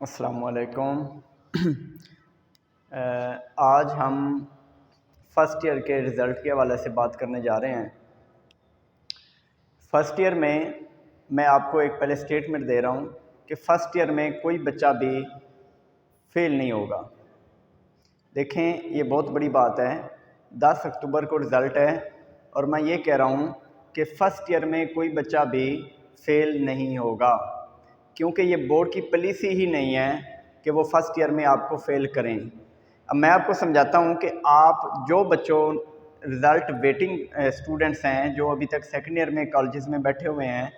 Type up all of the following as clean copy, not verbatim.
अस्सलामुअलैकुम। आज हम फ़र्स्ट ईयर के रिज़ल्ट के हवाले से बात करने जा रहे हैं। फ़र्स्ट ईयर में मैं आपको एक पहले स्टेटमेंट दे रहा हूँ कि फ़र्स्ट ईयर में कोई बच्चा भी फ़ेल नहीं होगा। देखें, ये बहुत बड़ी बात है। 10 अक्टूबर को रिज़ल्ट है और मैं ये कह रहा हूँ कि फ़र्स्ट ईयर में कोई बच्चा भी फ़ेल नहीं होगा, क्योंकि ये बोर्ड की पॉलिसी ही नहीं है कि वो फ़र्स्ट ईयर में आपको फ़ेल करें। अब मैं आपको समझाता हूँ कि आप जो बच्चों रिज़ल्ट वेटिंग स्टूडेंट्स हैं, जो अभी तक सेकेंड ईयर में कॉलेजेस में बैठे हुए हैं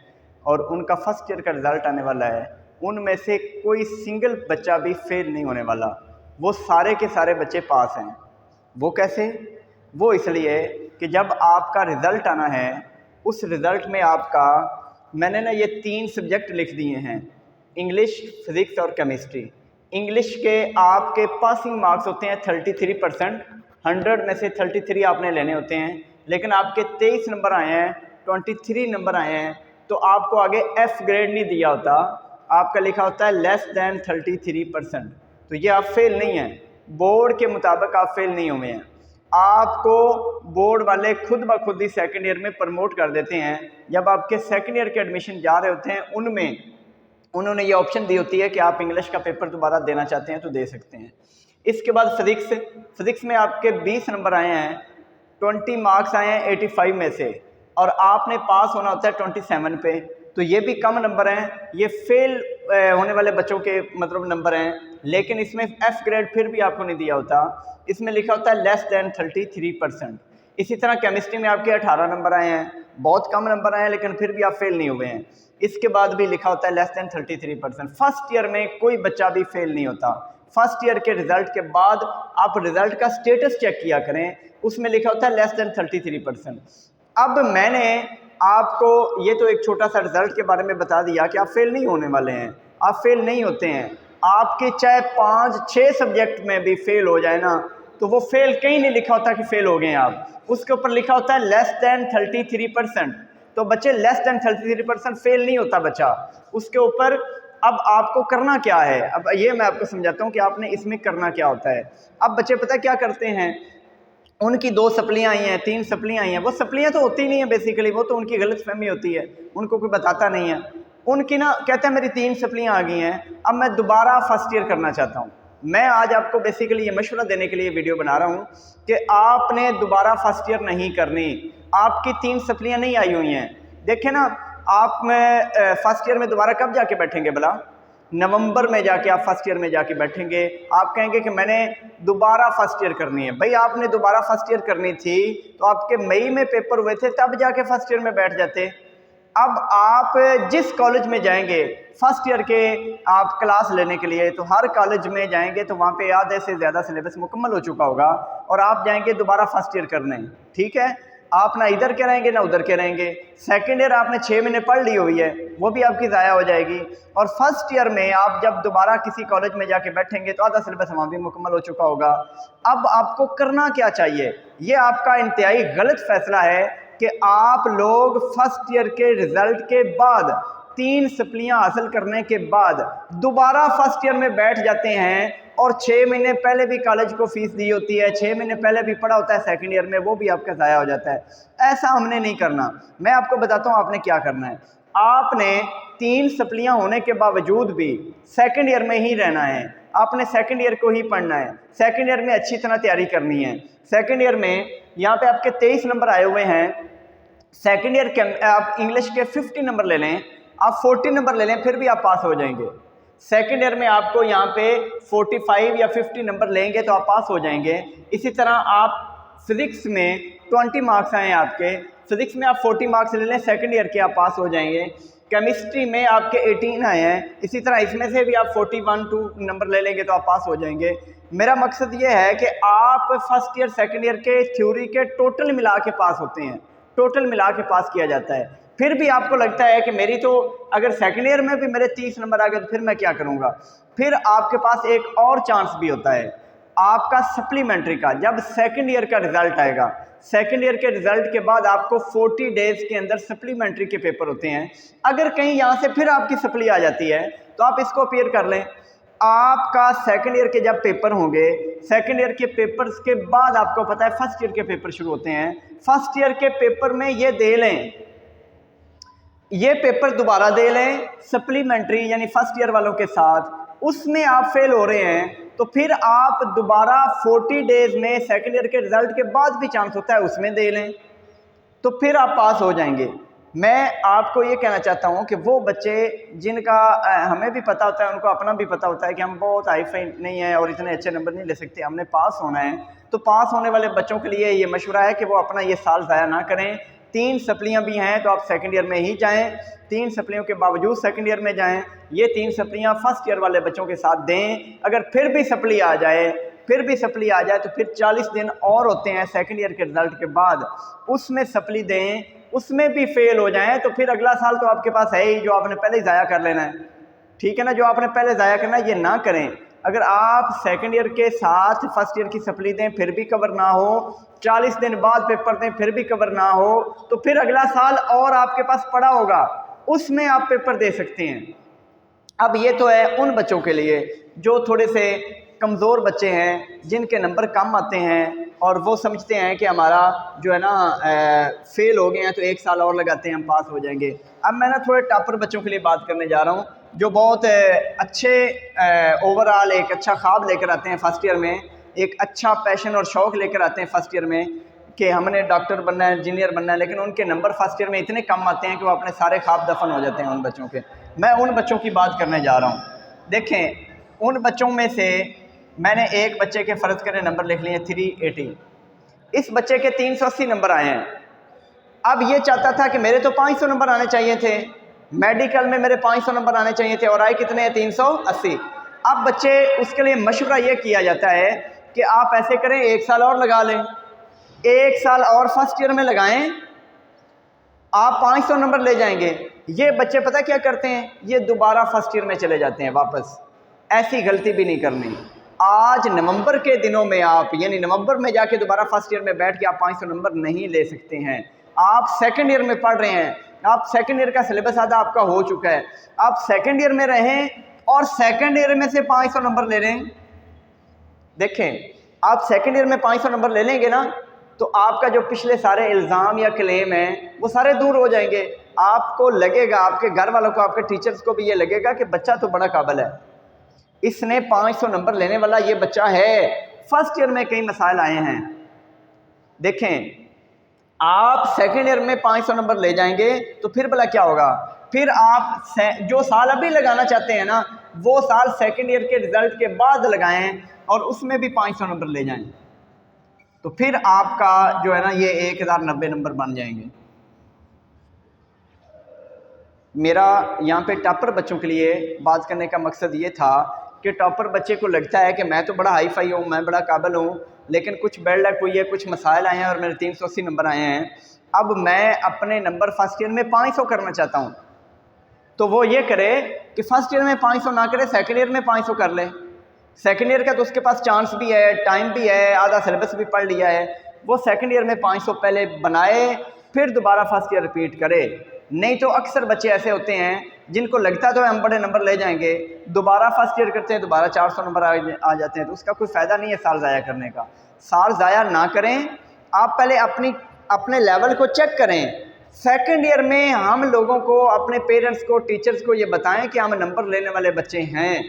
और उनका फ़र्स्ट ईयर का रिज़ल्ट आने वाला है, उनमें से कोई सिंगल बच्चा भी फ़ेल नहीं होने वाला। वो सारे के सारे बच्चे पास हैं। वो कैसे? वो इसलिए कि जब आपका रिज़ल्ट आना है, उस रिज़ल्ट में आपका मैंने ना ये 3 सब्जेक्ट लिख दिए हैं, इंग्लिश, फिज़िक्स और केमिस्ट्री। इंग्लिश के आपके पासिंग मार्क्स होते हैं 33%। 100 में से 33 आपने लेने होते हैं, लेकिन आपके 23 नंबर आए हैं, 23 नंबर आए हैं, तो आपको आगे एफ़ ग्रेड नहीं दिया होता, आपका लिखा होता है लेस दैन 33%। तो ये आप फेल नहीं हैं, बोर्ड के मुताबिक आप फेल नहीं हुए हैं। आपको बोर्ड वाले खुद ब खुद ही सेकेंड ईयर में प्रमोट कर देते हैं। जब आपके सेकेंड ईयर के एडमिशन जा रहे होते हैं, उनमें उन्होंने ये ऑप्शन दी होती है कि आप इंग्लिश का पेपर दोबारा देना चाहते हैं तो दे सकते हैं। इसके बाद फिज़िक्स में आपके 20 नंबर आए हैं, 20 मार्क्स आए हैं 85 में से, और आपने पास होना होता है 27 पे, तो ये भी कम नंबर हैं। ये फेल होने वाले बच्चों के मतलब नंबर हैं, लेकिन इसमें एफ़ ग्रेड फिर भी आपको नहीं दिया होता, इसमें लिखा होता है लेस दैन 33%। इसी तरह केमिस्ट्री में आपके 18 नंबर आए हैं, बहुत कम नंबर आए हैं, लेकिन फिर भी आप फेल नहीं हुए हैं। इसके बाद भी लिखा होता है लेस दैन 33%। फर्स्ट ईयर में कोई बच्चा भी फेल नहीं होता। फर्स्ट ईयर के रिजल्ट के बाद आप रिजल्ट का स्टेटस चेक किया करें, उसमें लिखा होता है लेस दैन 33%। अब मैंने आपको ये तो एक छोटा सा रिजल्ट के बारे में बता दिया कि आप फेल नहीं होने वाले हैं, आप फेल नहीं होते हैं। आपके चाहे 5-6 सब्जेक्ट में भी फेल हो जाए ना, तो वो फेल कहीं नहीं लिखा होता कि फेल हो गए आप, उसके ऊपर लिखा होता है लेस दैन 33%। तो बच्चे लेस दैन 33% फेल नहीं होता बच्चा उसके ऊपर। अब आपको करना क्या है, अब ये मैं आपको समझाता हूँ कि आपने इसमें करना क्या होता है। अब बच्चे पता क्या करते हैं, उनकी 2 सप्लियाँ आई हैं, 3 सप्लियाँ आई हैं, वो सप्लियाँ तो होती नहीं है बेसिकली, वो तो उनकी गलतफहमी होती है, उनको कोई बताता नहीं है। उनकी ना कहते हैं मेरी 3 सप्लियाँ आ गई हैं, अब मैं दोबारा फर्स्ट ईयर करना चाहता हूँ। मैं आज आपको बेसिकली ये मशवरा देने के लिए वीडियो बना रहा हूँ कि आपने दोबारा फर्स्ट ईयर नहीं करनी। आपकी 3 सप्लियाँ नहीं आई हुई हैं। देखें ना, आप में फर्स्ट ईयर में दोबारा कब जाके बैठेंगे भला? नवंबर में जाके आप फर्स्ट ईयर में जाके बैठेंगे। आप कहेंगे कि मैंने दोबारा फर्स्ट ईयर करनी है। भाई, आपने दोबारा फर्स्ट ईयर करनी थी तो आपके मई में पेपर हुए थे, तब जाके फर्स्ट ईयर में बैठ जाते। अब आप जिस कॉलेज में जाएंगे फर्स्ट ईयर के आप क्लास लेने के लिए, तो हर कॉलेज में जाएंगे तो वहाँ पे आधे से ज़्यादा सिलेबस मुकम्मल हो चुका होगा और आप जाएंगे दोबारा फर्स्ट ईयर करने। ठीक है, आप ना इधर के रहेंगे ना उधर के रहेंगे। सेकेंड ईयर आपने 6 महीने पढ़ ली हुई है, वो भी आपकी ज़ाया हो जाएगी। और फर्स्ट ईयर में आप जब दोबारा किसी कॉलेज में जाके बैठेंगे तो आधा सिलेबस वहाँ भी मुकम्मल हो चुका होगा। अब आपको करना क्या चाहिए? ये आपका इंतहाई गलत फैसला है कि आप लोग फर्स्ट ईयर के रिजल्ट के बाद 3 सप्लियां हासिल करने के बाद दोबारा फर्स्ट ईयर में बैठ जाते हैं और 6 महीने पहले भी कॉलेज को फीस दी होती है, 6 महीने पहले भी पढ़ा होता है सेकंड ईयर में, वो भी आपका ज़ाया हो जाता है। ऐसा हमने नहीं करना। मैं आपको बताता हूँ आपने क्या करना है। आपने 3 सप्लियां होने के बावजूद भी सेकंड ईयर में ही रहना है। आपने सेकंड ईयर को ही पढ़ना है, सेकंड ईयर में अच्छी तरह तैयारी करनी है। सेकंड ईयर में यहाँ पे आपके 23 नंबर आए हुए हैं। सेकंड ईयर के आप इंग्लिश के 50 नंबर ले लें, आप 40 नंबर ले लें, फिर भी आप पास हो जाएंगे। सेकंड ईयर में आपको यहाँ पे 45 या 50 नंबर लेंगे तो आप पास हो जाएंगे। इसी तरह आप फिज़िक्स में 20 मार्क्स आए हैं आपके, फिज़िक्स में आप 40 मार्क्स ले लें, सेकंड ईयर के आप पास हो जाएंगे। केमिस्ट्री में आपके 18 आए हैं, इसी तरह इसमें से भी आप 41-2 नंबर ले लेंगे तो आप पास हो जाएंगे। मेरा मकसद ये है कि आप फर्स्ट ईयर सेकंड ईयर के थ्योरी के टोटल मिला के पास होते हैं, टोटल मिला के पास किया जाता है। फिर भी आपको लगता है कि मेरी तो अगर सेकंड ईयर में भी मेरे 30 नंबर आ गए तो फिर मैं क्या करूंगा? फिर आपके पास एक और चांस भी होता है आपका सप्लीमेंट्री का। जब सेकंड ईयर का रिजल्ट आएगा, सेकंड ईयर के रिजल्ट के बाद आपको 40 डेज के अंदर सप्लीमेंट्री के पेपर होते हैं। अगर कहीं यहाँ से फिर आपकी सप्ली आ जाती है तो आप इसको अपीयर कर लें। आपका सेकंड ईयर के जब पेपर होंगे, सेकंड ईयर के पेपर्स के बाद आपको पता है फर्स्ट ईयर के पेपर शुरू होते हैं। फर्स्ट ईयर के पेपर में ये दे लें, ये पेपर दोबारा दे लें सप्लीमेंट्री यानी फर्स्ट ईयर वालों के साथ, उसमें आप फेल हो रहे हैं तो फिर आप दोबारा 40 डेज में सेकंड ईयर के रिजल्ट के बाद भी चांस होता है उसमें दे लें, तो फिर आप पास हो जाएंगे। मैं आपको ये कहना चाहता हूँ कि वो बच्चे जिनका हमें भी पता होता है, उनको अपना भी पता होता है कि हम बहुत हाई फाई नहीं है और इतने अच्छे नंबर नहीं ले सकते, हमने पास होना है, तो पास होने वाले बच्चों के लिए ये मशवरा है कि वो अपना ये साल ज़ाया ना करें। 3 सप्लियाँ भी हैं तो आप सेकंड ईयर में ही जाएं, 3 सप्लियों के बावजूद सेकंड ईयर में जाएं। ये 3 सप्लियाँ फर्स्ट ईयर वाले बच्चों के साथ दें। अगर फिर भी सप्ली आ जाए तो फिर 40 दिन और होते हैं सेकंड ईयर के रिजल्ट के बाद, उसमें सप्ली दें। उसमें भी फेल हो जाएं तो फिर अगला साल तो आपके पास है ही, जो आपने पहले ही ज़ाया कर लेना है, ठीक है ना। जो आपने पहले ज़ाया करना है ये ना करें। अगर आप सेकंड ईयर के साथ फर्स्ट ईयर की सप्ली दें फिर भी कवर ना हो, 40 दिन बाद पेपर दें फिर भी कवर ना हो, तो फिर अगला साल और आपके पास पड़ा होगा, उसमें आप पेपर दे सकते हैं। अब ये तो है उन बच्चों के लिए जो थोड़े से कमज़ोर बच्चे हैं, जिनके नंबर कम आते हैं और वो समझते हैं कि हमारा जो है ना फेल हो गए हैं तो 1 साल और लगाते हैं हम पास हो जाएंगे। अब मैं ना थोड़े टॉपर बच्चों के लिए बात करने जा रहा हूँ, जो बहुत अच्छे ओवरऑल एक अच्छा ख्वाब लेकर आते हैं फर्स्ट ईयर में, एक अच्छा पैशन और शौक़ लेकर आते हैं फर्स्ट ईयर में कि हमने डॉक्टर बनना है, इंजीनियर बनना है, लेकिन उनके नंबर फर्स्ट ईयर में इतने कम आते हैं कि वो अपने सारे ख्वाब दफन हो जाते हैं उन बच्चों के। मैं उन बच्चों की बात करने जा रहा हूँ। देखें, उन बच्चों में से मैंने एक बच्चे के फ़र्ज़ करें नंबर लिख लिए 380, इस बच्चे के 380 नंबर आए हैं। अब ये चाहता था कि मेरे तो 500 नंबर आने चाहिए थे, मेडिकल में मेरे 500 नंबर आने चाहिए थे और आए कितने हैं 380। अब बच्चे उसके लिए मशवरा ये किया जाता है कि आप ऐसे करें 1 साल और लगा लें, 1 साल और फर्स्ट ईयर में लगाएं, आप 500 नंबर ले जाएंगे। ये बच्चे पता क्या करते हैं, ये दोबारा फर्स्ट ईयर में चले जाते हैं वापस। ऐसी गलती भी नहीं करनी। आज नवंबर के दिनों में आप यानी नवंबर में जाके दोबारा फर्स्ट ईयर में बैठ के आप 500 नंबर नहीं ले सकते हैं। आप सेकंड ईयर में पढ़ रहे हैं, आप सेकंड ईयर का सिलेबस आधा आपका हो चुका है, आप सेकंड ईयर में रहें और सेकंड ईयर में से 500 नंबर ले लें। देखें, आप सेकंड ईयर में 500 नंबर ले लेंगे ना तो आपका जो पिछले सारे इल्ज़ाम या क्लेम हैं वो सारे दूर हो जाएंगे। आपको लगेगा, आपके घर वालों को, आपके टीचर्स को भी ये लगेगा कि बच्चा तो बड़ा काबिल है, इसने 500 नंबर लेने वाला ये बच्चा है। फर्स्ट ईयर में कई मसाइल आए हैं। देखें, आप सेकंड ईयर में 500 नंबर ले जाएंगे तो फिर भला क्या होगा, फिर आप जो साल अभी लगाना चाहते हैं ना वो साल सेकंड ईयर के रिजल्ट के बाद लगाएं और उसमें भी 500 नंबर ले जाएं, तो फिर आपका जो है ना ये 1090 नंबर बन जाएंगे। मेरा यहाँ पे टॉपर बच्चों के लिए बात करने का मकसद ये था कि टॉपर बच्चे को लगता है कि मैं तो बड़ा हाई फाई हूँ, मैं बड़ा काबिल हूँ, लेकिन कुछ बैड लक हुई है, कुछ मसाइल आए हैं और मेरे 380 नंबर आए हैं। अब मैं अपने नंबर फर्स्ट ईयर में 500 करना चाहता हूँ, तो वो ये करे कि फर्स्ट ईयर में 500 ना करे, सेकंड ईयर में 500 कर ले। सेकंड ईयर का तो उसके पास चांस भी है, टाइम भी है, आधा सिलेबस भी पढ़ लिया है। वो सेकंड ईयर में 500 पहले बनाए, फिर दोबारा फर्स्ट ईयर रिपीट करे। नहीं तो अक्सर बच्चे ऐसे होते हैं जिनको लगता तो हम बड़े नंबर ले जाएंगे, दोबारा फर्स्ट ईयर करते हैं, दोबारा 400 नंबर आ जाते हैं, तो उसका कोई फ़ायदा नहीं है साल ज़ाया करने का। साल ज़ाया ना करें, आप पहले अपने लेवल को चेक करें। सेकंड ईयर में हम लोगों को, अपने पेरेंट्स को, टीचर्स को ये बताएं कि हम नंबर लेने वाले बच्चे हैं।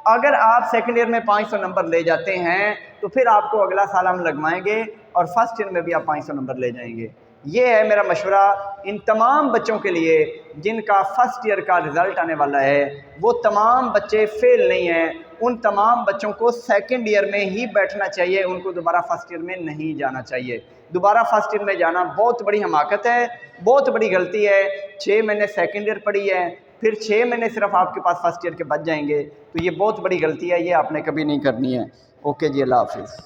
अगर आप सेकंड ईयर में 500 नंबर ले जाते हैं तो फिर आपको अगला साल हम लगवाएंगे और फर्स्ट ईयर में भी आप 500 नंबर ले जाएंगे। ये है मेरा मशवरा इन तमाम बच्चों के लिए जिनका फर्स्ट ईयर का रिज़ल्ट आने वाला है। वो तमाम बच्चे फेल नहीं हैं, उन तमाम बच्चों को सेकंड ईयर में ही बैठना चाहिए, उनको दोबारा फर्स्ट ईयर में नहीं जाना चाहिए। दोबारा फर्स्ट ईयर में जाना बहुत बड़ी हमाकत है, बहुत बड़ी गलती है। 6 महीने सेकंड ईयर पढ़ी है, फिर 6 महीने सिर्फ आपके पास फर्स्ट ईयर के बच जाएंगे, तो ये बहुत बड़ी गलती है, ये आपने कभी नहीं करनी है। ओके जी, अल्लाह हाफिज़।